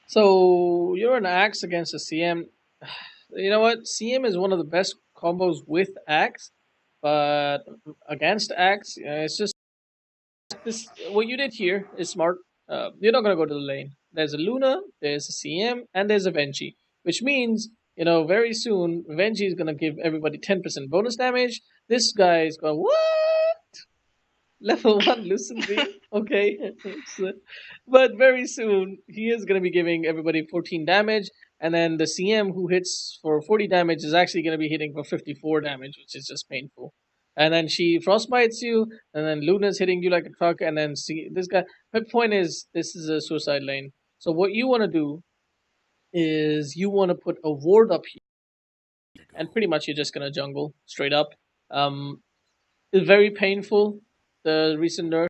So you're an axe against a CM. You know what? CM is one of the best combos with axe, but against axe, it's just this. What you did here is smart. You're not gonna go to the lane. There's a Luna, there's a CM, and there's a Venji, which means very soon Venji is gonna give everybody 10% bonus damage. This guy is going what? Level one Lucent Beam. Okay, but very soon he is going to be giving everybody 14 damage, and then the CM who hits for 40 damage is actually going to be hitting for 54 damage, which is just painful. And then she frostbites you, and then Luna's hitting you like a truck, and then see this guy. My point is, this is a suicide lane. So what you want to do is you want to put a ward up here, and pretty much you're just going to jungle straight up. Um, it's very painful. The recent nerf.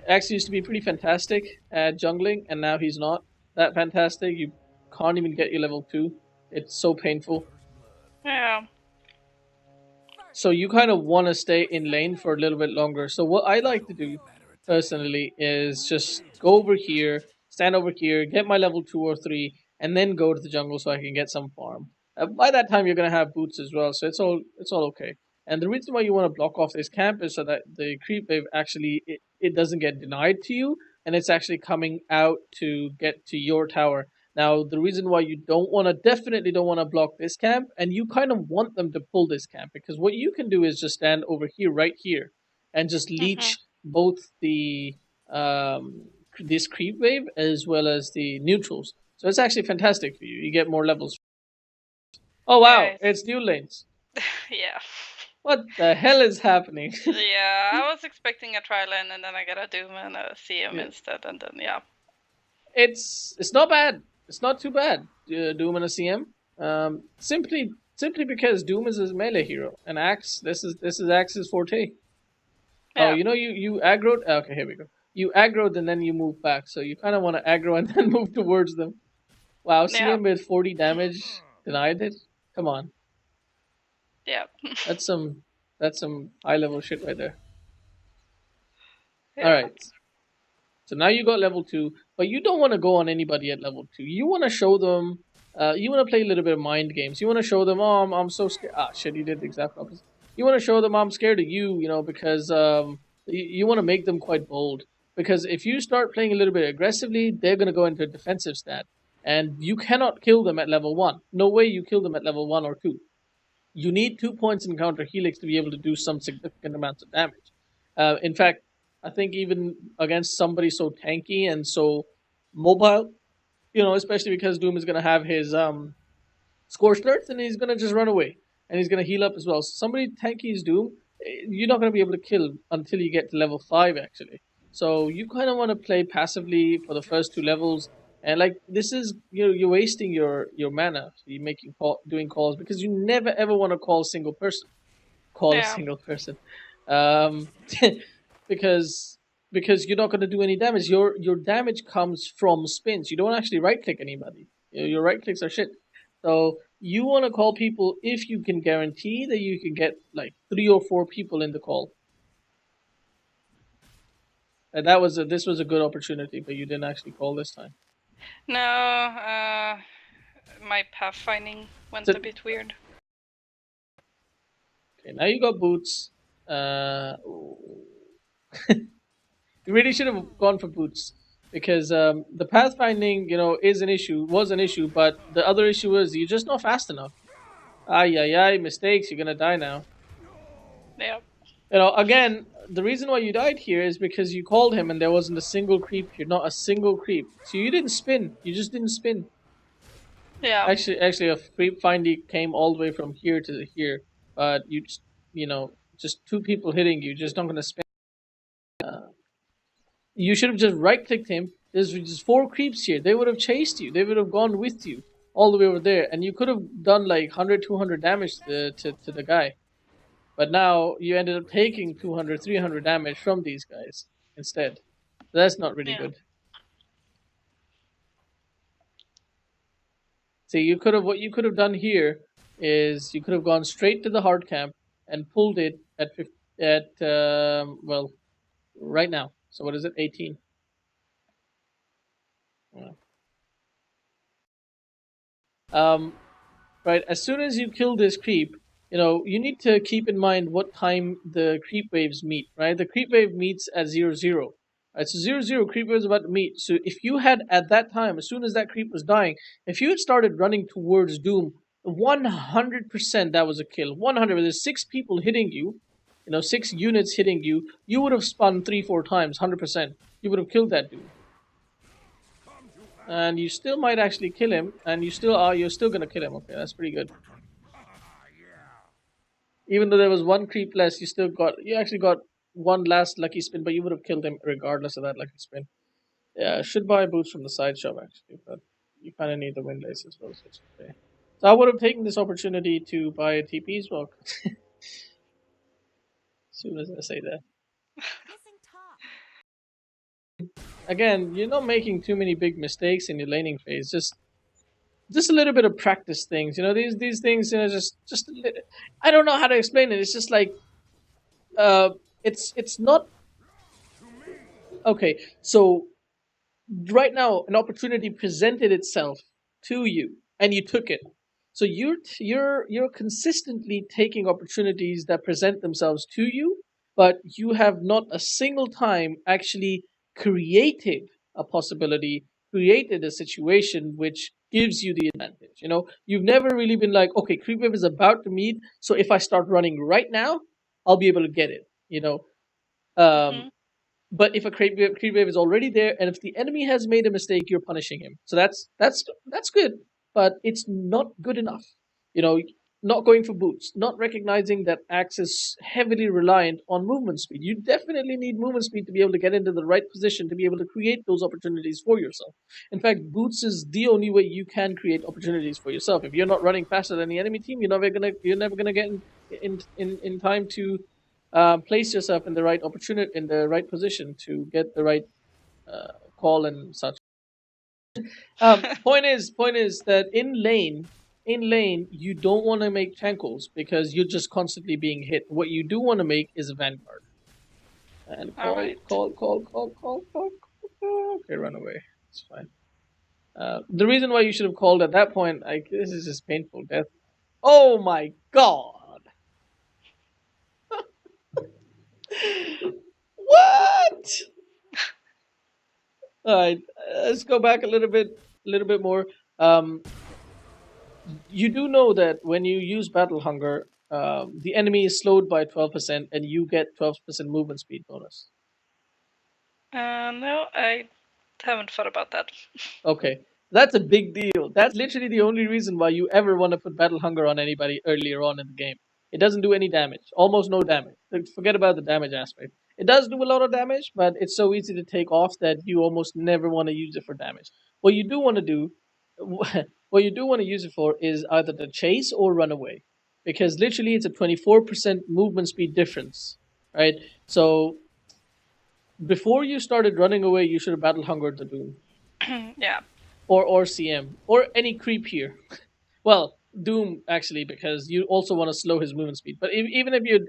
Axe used to be pretty fantastic at jungling, and now he's not that fantastic. You can't even get your level 2. It's so painful. Yeah. So you kind of want to stay in lane for a little bit longer. So what I like to do, personally, is just go over here, stand over here, get my level 2 or 3, and then go to the jungle so I can get some farm. By that time, you're going to have boots as well, so it's all okay. And the reason why you want to block off this camp is so that the creep wave actually it doesn't get denied to you, and it's actually coming out to get to your tower. Now, the reason why you definitely don't want to block this camp, and you kind of want them to pull this camp, because what you can do is just stand over here, right here, and just leech both the this creep wave as well as the neutrals. So it's actually fantastic for you. You get more levels. Oh wow, Nice. it's new lanes. Yeah. What the hell is happening? Yeah, I was expecting a tri-lane and then I got a Doom and a CM Yeah. instead, and then yeah. It's not bad. It's not too bad. Doom and a CM. Simply because Doom is a melee hero, and Axe. This is Axe's forte. Yeah. Oh, you aggroed. Okay, here we go. You aggroed and then you move back, so you kind of want to aggro and then move towards them. Wow, Yeah. CM with 40 damage denied it. Come on, Yeah. that's some high level shit right there. Yeah. All right. So now you got level 2, but you don't want to go on anybody at level 2. You want to show them. You want to play a little bit of mind games. You want to show them, oh, I'm so scared. Ah, shit, you did the exact opposite. You want to show them I'm scared of you, because you want to make them quite bold. Because if you start playing a little bit aggressively, they're going to go into a defensive stat. And you cannot kill them at level 1. No way you kill them at level 1 or 2. You need 2 points in counter helix to be able to do some significant amounts of damage. In fact, I think even against somebody so tanky and so mobile, especially because Doom is gonna have his scorched earth and he's gonna just run away and he's gonna heal up as well. So somebody tanky is Doom, you're not gonna be able to kill until you get to level 5 actually. So you kind of want to play passively for the first 2 levels, and like this is you're wasting your mana. You're doing calls because you never ever want to call a single person. Call a single person. Um, because you're not going to do any damage. Your damage comes from spins. You don't actually right click anybody. Your right clicks are shit. So you want to call people if you can guarantee that you can get like 3 or 4 people in the call. And this was a good opportunity, but you didn't actually call this time. No, my pathfinding went a bit weird. Okay, now you got boots. You really should have gone for boots because the pathfinding, was an issue, but the other issue is you're just not fast enough. Ay, mistakes. You're gonna die now. Yeah. Again, the reason why you died here is because you called him and there wasn't a single creep here, not a single creep. So you didn't spin. You just didn't spin. Yeah. Actually, a creep findy came all the way from here to here, but just 2 people hitting you, just not gonna spin. You should have just right clicked him. There's just 4 creeps here. They would have chased you. They would have gone with you all the way over there, and you could have done like 100, 200 damage to the guy. But now you ended up taking 200, 300 damage from these guys instead. That's not really good. So what you could have done here is you could have gone straight to the hard camp and pulled it well, right now. So what is it? 18. Yeah. Um, right. As soon as you kill this creep, you need to keep in mind what time the creep waves meet. Right. The creep wave meets at 0, 0. Right. So 0, 0 creep wave is about to meet. So if you had at that time, as soon as that creep was dying, if you had started running towards Doom, 100% that was a kill. 100. There's 6 people hitting you. 6 units hitting you. You would have spun 3, 4 times. 100%. You would have killed that dude. And you still might actually kill him, and you're still gonna kill him. Okay, that's pretty good. Even though there was one creep less, you actually got one last lucky spin, but you would have killed him regardless of that lucky spin. Yeah, I should buy boots from the side shop actually, but you kind of need the windlace as well, so it's okay. So I would have taken this opportunity to buy a TP as well. As soon as I say that. Again, you're not making too many big mistakes in your laning phase. Just a little bit of practice things. These things. Just a little, I don't know how to explain it. It's just like it's not okay. So right now, an opportunity presented itself to you, and you took it. So you're consistently taking opportunities that present themselves to you, but you have not a single time actually created a possibility, created a situation which gives you the advantage. You've never really been like, okay, creep wave is about to meet, so if I start running right now, I'll be able to get it. Um, Mm-hmm. but if a creep wave is already there, and if the enemy has made a mistake, you're punishing him. So that's good, but it's not good enough. You know, not going for boots, not recognizing that Axe is heavily reliant on movement speed. You definitely need movement speed to be able to get into the right position to be able to create those opportunities for yourself. In fact, boots is the only way you can create opportunities for yourself. If you're not running faster than the enemy team, you're never gonna get in time to place yourself in the right opportunity, in the right position to get the right call and such. Point is that in lane, you don't want to make tankles because you're just constantly being hit. What you do want to make is a vanguard. And All call, right. call, call, call, call, call, call. Okay, run away. It's fine. The reason why you should have called at that point, this is just painful death. Oh my god! What? All right, let's go back a little bit more. Um, you do know that when you use Battle Hunger, the enemy is slowed by 12%, and you get 12% movement speed bonus. No, I haven't thought about that. Okay, that's a big deal. That's literally the only reason why you ever want to put Battle Hunger on anybody earlier on in the game. It doesn't do any damage, almost no damage. Like, forget about the damage aspect. It does do a lot of damage, but it's so easy to take off that you almost never want to use it for damage. What you do want to do, what you do want to use it for is either to chase or run away, because literally it's a 24% movement speed difference, right? So before you started running away, you should have Battle Hungered the Doom Yeah. or CM or any creep here. Well, Doom actually, because you also want to slow his movement speed. But even if you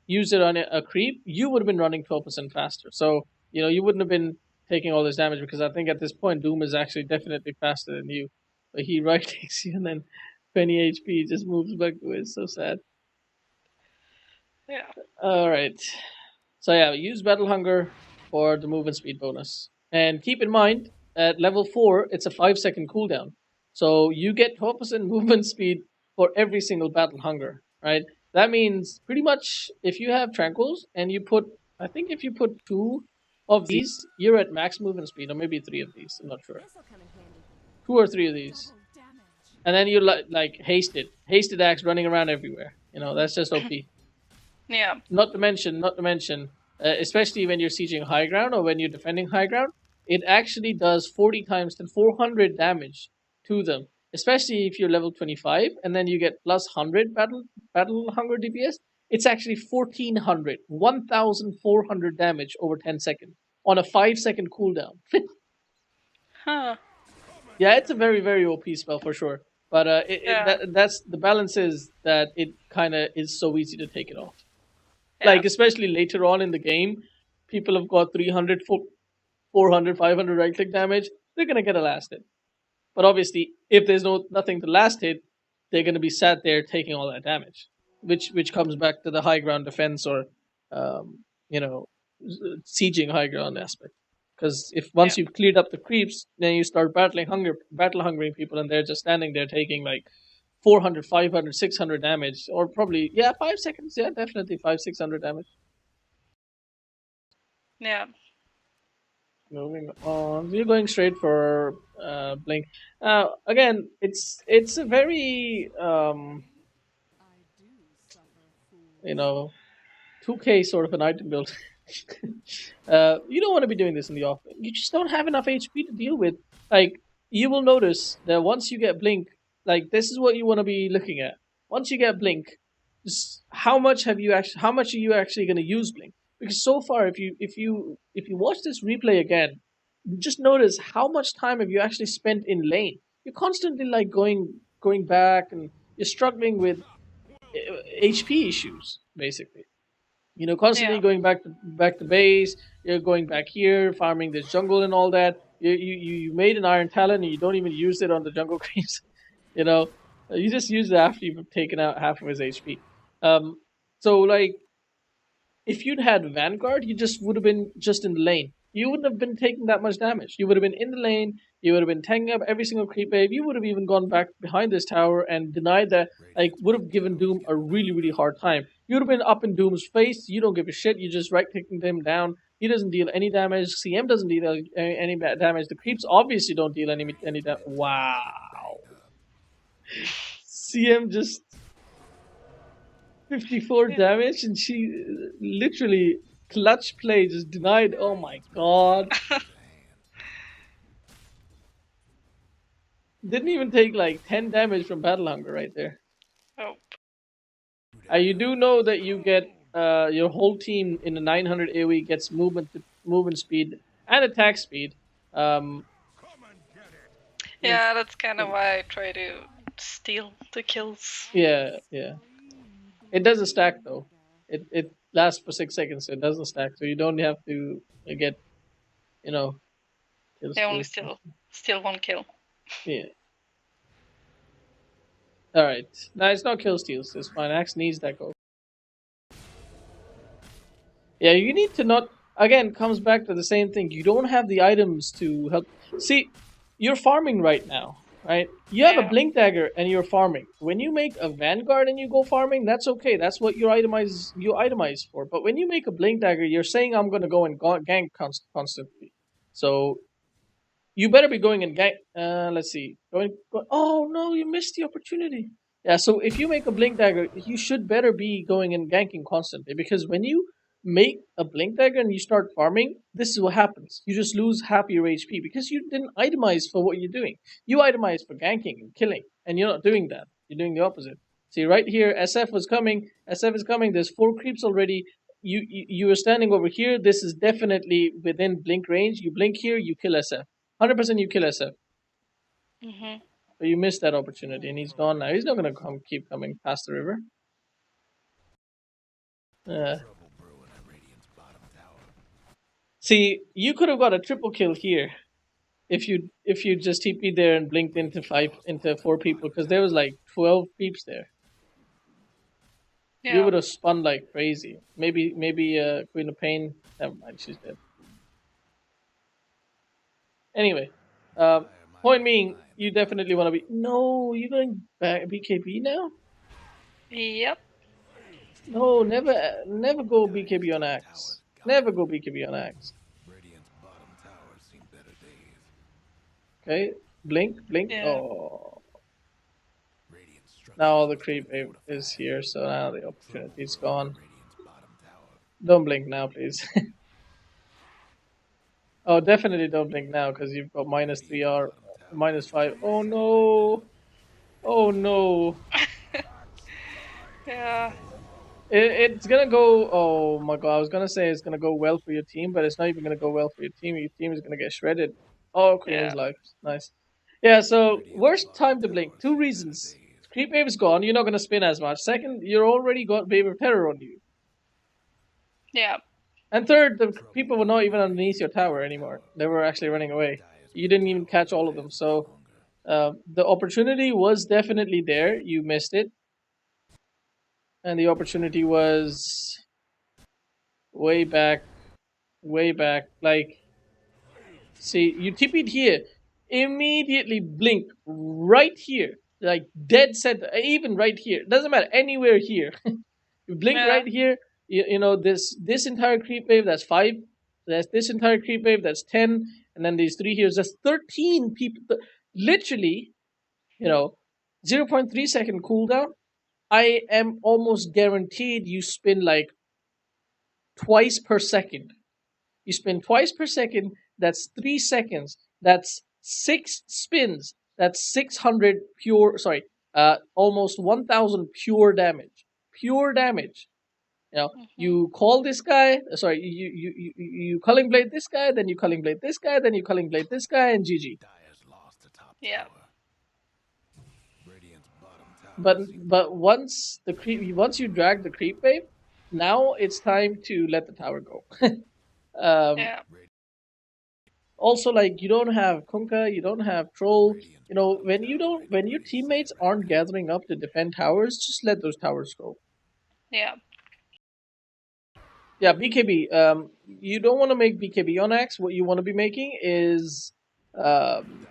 use it on a creep, you would have been running 12% faster. So you wouldn't have been taking all this damage because I think at this point Doom is actually definitely faster than you. But he right clicks you and then 20 HP just moves back to it. It's so sad. Yeah. All right. So yeah, use Battle Hunger for the movement speed bonus. And keep in mind, at level 4, it's a 5-second cooldown. So you get 12% movement speed for every single Battle Hunger, right? That means pretty much if you have Tranquils and I think if you put 2 of these, you're at max movement speed, or maybe 3 of these, I'm not sure. 2 or 3 of these. And then you like hasted axe running around everywhere. That's just OP. Yeah. Not to mention, especially when you're sieging high ground or when you're defending high ground, it actually does 40 times to 400 damage to them. Especially if you're level 25 and then you get plus 100 battle hunger DPS, it's actually 1,400 damage over 10 seconds on a 5-second cooldown. Huh. Yeah, it's a very very OP spell for sure. But Yeah. that's the balance is that it kind of is so easy to take it off. Yeah. Like especially later on in the game, people have got 300, 400, 500 right click damage. They're gonna get a last hit. But obviously, if there's nothing to last hit, they're gonna be sat there taking all that damage, which comes back to the high ground defense or, you know, sieging high ground aspect. Because if Yeah. once you've cleared up the creeps, then you start battle hungering people, and they're just standing there taking like 400, 500, 600 damage, or probably, yeah, 5 seconds, yeah, definitely 600 damage. Yeah. Moving on, you're going straight for blink. Again, it's a very you know 2K sort of an item build. You don't want to be doing this in the off. You just don't have enough HP to deal with. Like you will notice that once you get blink, like this is what you want to be looking at. Once you get blink, just how much are you actually going to use blink? Because so far, if you watch this replay again, just notice how much time have you actually spent in lane. You're constantly like going back, and you're struggling with HP issues basically. Constantly Yeah. going back to base. You're going back here, farming this jungle and all that. You made an iron talent and you don't even use it on the jungle creeps. you know, you just use it after you've taken out half of his HP. So like if you'd had Vanguard, you just would have been just in the lane. You wouldn't have been taking that much damage. You would have been in the lane. You would have been tanking up every single creep wave. You would have even gone back behind this tower and denied that. Like, would have given Doom a really, really hard time. You would have been up in Doom's face. You don't give a shit. You just right clicking him down. He doesn't deal any damage. CM doesn't deal any damage. The creeps obviously don't deal any damage. Wow. CM just 54 Yeah. damage, and she literally clutch play just denied. Oh my god. Didn't even take like 10 damage from Battle Hunger right there. Oh. You do know that you get your whole team in the 900 AoE gets movement speed and attack speed. Um, Yeah, that's kind of why I try to steal the kills. yeah. It doesn't stack though. It lasts for 6 seconds, so it doesn't stack. So you don't have to get you know kills. I only steal one kill. Yeah. All right. No, it's not kill steals. It's fine. Axe needs that gold. Yeah, you need to not. Again, comes back to the same thing. You don't have the items to help. See, you're farming right now, right? You have a Yeah. blink dagger and you're farming. When you make a vanguard and you go farming, that's okay. That's what you itemize for. But when you make a blink dagger, you're saying I'm going to go and gank constantly. So you better be going and gank. Let's see. Oh no, you missed the opportunity. Yeah. So if you make a blink dagger, you should better be going and ganking constantly, because when you make a blink dagger and you start farming, this is what happens. You just lose half your HP because you didn't itemize for what you're doing. You itemize for ganking and killing, and you're not doing that. You're doing the opposite. See right here, SF was coming. SF is coming. There's 4 creeps already. You are standing over here. This is definitely within blink range. You blink here, you kill SF. 100% you kill SF. Mhm. But you missed that opportunity, and he's gone now. He's not gonna keep coming past the river. Uh, See, you could have got a triple kill here if you just TP'd there and blinked into 4 people, because there was like 12 peeps there. You Yeah. would have spun like crazy. Maybe Queen of Pain. Never mind, she's dead. Anyway, point being, you definitely want to be. No, you're going back BKB now. Yep. No, never go BKB on Axe. Never go BKB on Axe. Okay, blink. Yeah. Oh, now all the creep is here, so now the opportunity's gone. Don't blink now, please. Oh, definitely don't blink now, because you've got -3R, -5. Oh no! Oh no! Yeah. It's gonna go. Oh my god! I was gonna say it's gonna go well for your team, but it's not even gonna go well for your team. Your team is gonna get shredded. Oh, Queen is Yeah. life. Nice. Yeah, so worst time to blink. Two reasons. Creep wave is gone, you're not gonna spin as much. Second, you're already got wave of terror on you. Yeah. And third, the people were not even underneath your tower anymore. They were actually running away. You didn't even catch all of them. So the opportunity was definitely there. You missed it. And the opportunity was way back, way back. Like, see, you TP'd here, immediately blink right here, like dead center, even right here. Doesn't matter, anywhere here. You blink Yeah. right here. You know this entire creep wave. That's 5. There's this entire creep wave. That's 10, and then these 3 here. That's 13 people. Literally, you know, 0.3 second cooldown. I am almost guaranteed you spin like twice per second. You spin twice per second. That's 3 seconds. That's 6 spins. That's 600 pure. Sorry, almost 1,000 pure damage. Pure damage. Mm-hmm. You call this guy. Sorry, you culling blade this guy, then you culling blade this guy, then you culling blade this guy, and GG. Yeah. But once you drag the creep wave, now it's time to let the tower go. um, Yeah. Also, like, you don't have Kunkka, you don't have Troll. When your teammates aren't gathering up to defend towers, just let those towers go. Yeah. Yeah, BKB. You don't want to make BKB on Axe. What you want to be making is, um,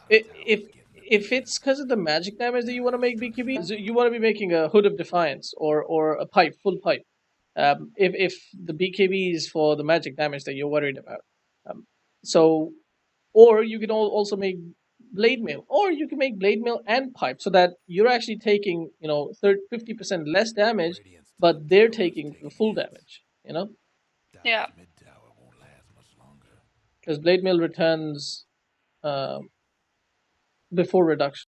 if it's because of the magic damage that you want to make BKB, you want to be making a Hood of Defiance or a pipe, full pipe. If the BKB is for the magic damage that you're worried about, so or you can also make blade mail, or you can make blade mail and pipe, so that you're actually taking 50% less damage, but they're taking the full damage. Yeah. Because blade mail returns before reduction.